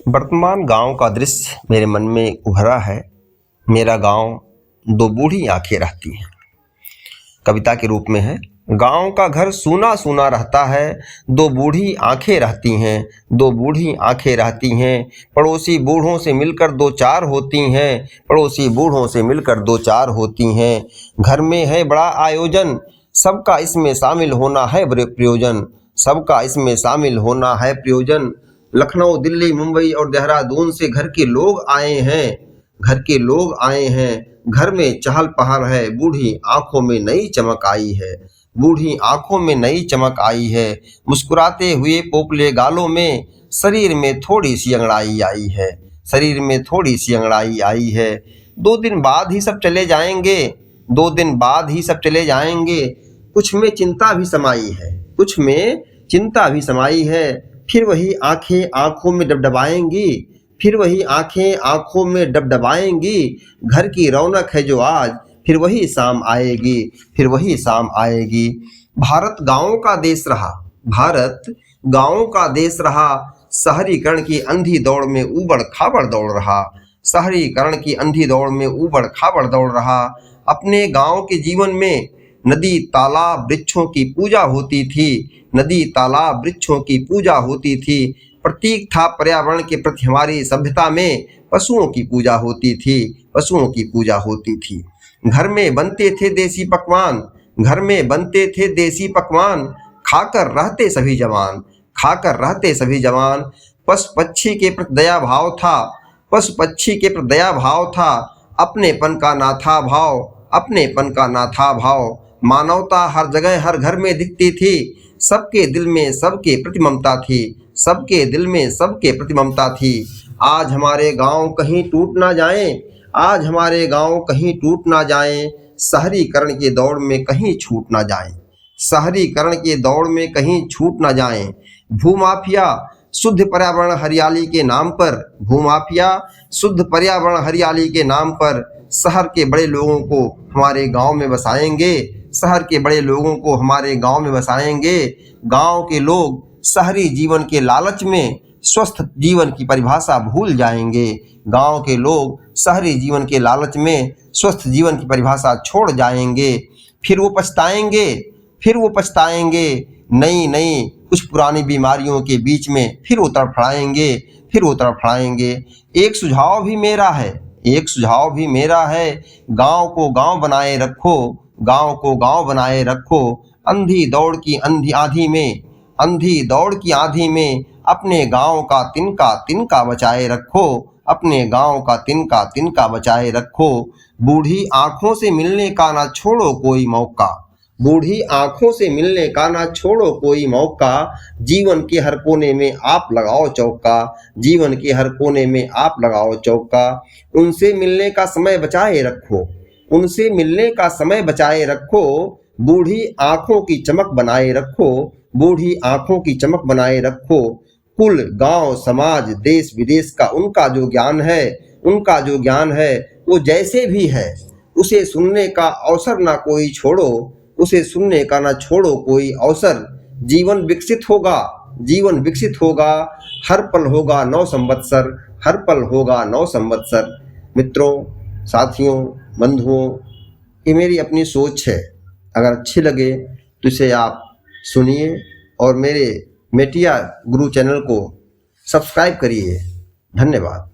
वर्तमान गांव का दृश्य मेरे मन में उभरा है। मेरा गांव दो बूढ़ी आंखें रहती हैं। कविता के रूप में है। गांव का घर सूना सूना रहता है, दो बूढ़ी आंखें रहती हैं, दो बूढ़ी आंखें रहती हैं। पड़ोसी बूढ़ों से मिलकर दो चार होती हैं, पड़ोसी बूढ़ों से मिलकर दो चार होती हैं। घर में है बड़ा आयोजन, सबका इसमें शामिल होना है प्रयोजन, सबका इसमें शामिल होना है प्रयोजन। लखनऊ, दिल्ली, मुंबई और देहरादून से घर के लोग आए हैं, घर के लोग आए हैं। घर में चहल पहल है, बूढ़ी आंखों में नई चमक आई है, बूढ़ी आंखों में नई चमक आई है। मुस्कुराते हुए पोपले गालों में शरीर में थोड़ी सी अंगड़ाई आई है, शरीर में थोड़ी सी अंगड़ाई आई है। 2 दिन बाद ही सब चले जाएंगे, 2 दिन बाद ही सब चले जाएंगे। कुछ में चिंता भी समाई है, कुछ में चिंता भी समाई है। फिर वही आंखें आंखों में डबडबाएंगी, फिर वही आंखें आंखों में डबडबाएंगी। घर की रौनक है जो आज, फिर वही शाम आएगी, फिर वही शाम आएगी। भारत गांवों का देश रहा, भारत गांवों का देश रहा। शहरीकरण की अंधी दौड़ में ऊबड़ खाबड़ दौड़ रहा, शहरीकरण की अंधी दौड़ में ऊबड़ खाबड़ दौड़ रहा। अपने गांव के जीवन में नदी तालाब वृक्षों की पूजा होती थी, नदी तालाब वृक्षों की पूजा होती थी। प्रतीक था पर्यावरण के प्रति हमारी सभ्यता में, पशुओं की पूजा होती थी, पशुओं की पूजा होती थी। घर में बनते थे देसी पकवान, घर में बनते थे देसी पकवान। खाकर रहते सभी जवान, खाकर रहते सभी जवान। पशु पक्षी के प्रति दया भाव था, पशु पक्षी के प्रति दया भाव था। अपनेपन का ना था भाव, अपनेपन का ना था भाव। मानवता हर जगह हर घर में दिखती थी, सबके दिल में सबके प्रति ममता थी, सबके दिल में सबके प्रति ममता थी। आज हमारे गांव कहीं टूट ना जाएं, आज हमारे गांव कहीं टूट ना जाएं। शहरीकरण के दौड़ में कहीं छूट ना जाएं, शहरीकरण के दौड़ में कहीं छूट ना जाएं। भूमाफिया शुद्ध पर्यावरण हरियाली के नाम पर, भूमाफिया शुद्ध पर्यावरण हरियाली के नाम पर शहर के बड़े लोगों को हमारे गांव में बसाएंगे, शहर के बड़े लोगों को हमारे गांव में बसाएंगे। गांव के लोग शहरी जीवन के लालच में स्वस्थ जीवन की परिभाषा भूल जाएंगे, गांव के लोग शहरी जीवन के लालच में स्वस्थ जीवन की परिभाषा छोड़ जाएंगे। फिर वो पछताएंगे, फिर वो पछताएंगे। नई नई कुछ पुरानी बीमारियों के बीच में फिर वो तड़फड़ाएंगे, फिर वो तड़फड़ाएंगे। एक सुझाव भी मेरा है, एक सुझाव भी मेरा है। गांव को गांव बनाए रखो, गांव को गांव बनाए रखो। अंधी दौड़ की अंधी आंधी में, अंधी दौड़ की आंधी में अपने गांव का तिनका तिनका बचाए रखो, अपने गांव का तिनका तिनका बचाए रखो। बूढ़ी आंखों से मिलने का ना छोड़ो कोई मौका, बूढ़ी आंखों से मिलने का ना छोड़ो कोई मौका। जीवन के हर कोने में आप लगाओ चौका, जीवन के हर कोने में आप लगाओ चौका। उनसे मिलने का समय बचाए रखो, उनसे मिलने का समय बचाए रखो। बूढ़ी आंखों की चमक बनाए रखो, बूढ़ी आंखों की चमक बनाए रखो। कुल गांव समाज देश विदेश का उनका जो ज्ञान है, उनका जो ज्ञान है वो जैसे भी है, उसे सुनने का अवसर ना कोई छोड़ो, उसे सुनने का ना छोड़ो कोई अवसर। जीवन विकसित होगा, जीवन विकसित होगा। हर पल होगा 9 संवत्सर, हर पल होगा 9 संवत्सर। मित्रों, साथियों, बंधुओं, ये मेरी अपनी सोच है। अगर अच्छी लगे तो इसे आप सुनिए और मेरे मेटिया गुरु चैनल को सब्सक्राइब करिए। धन्यवाद।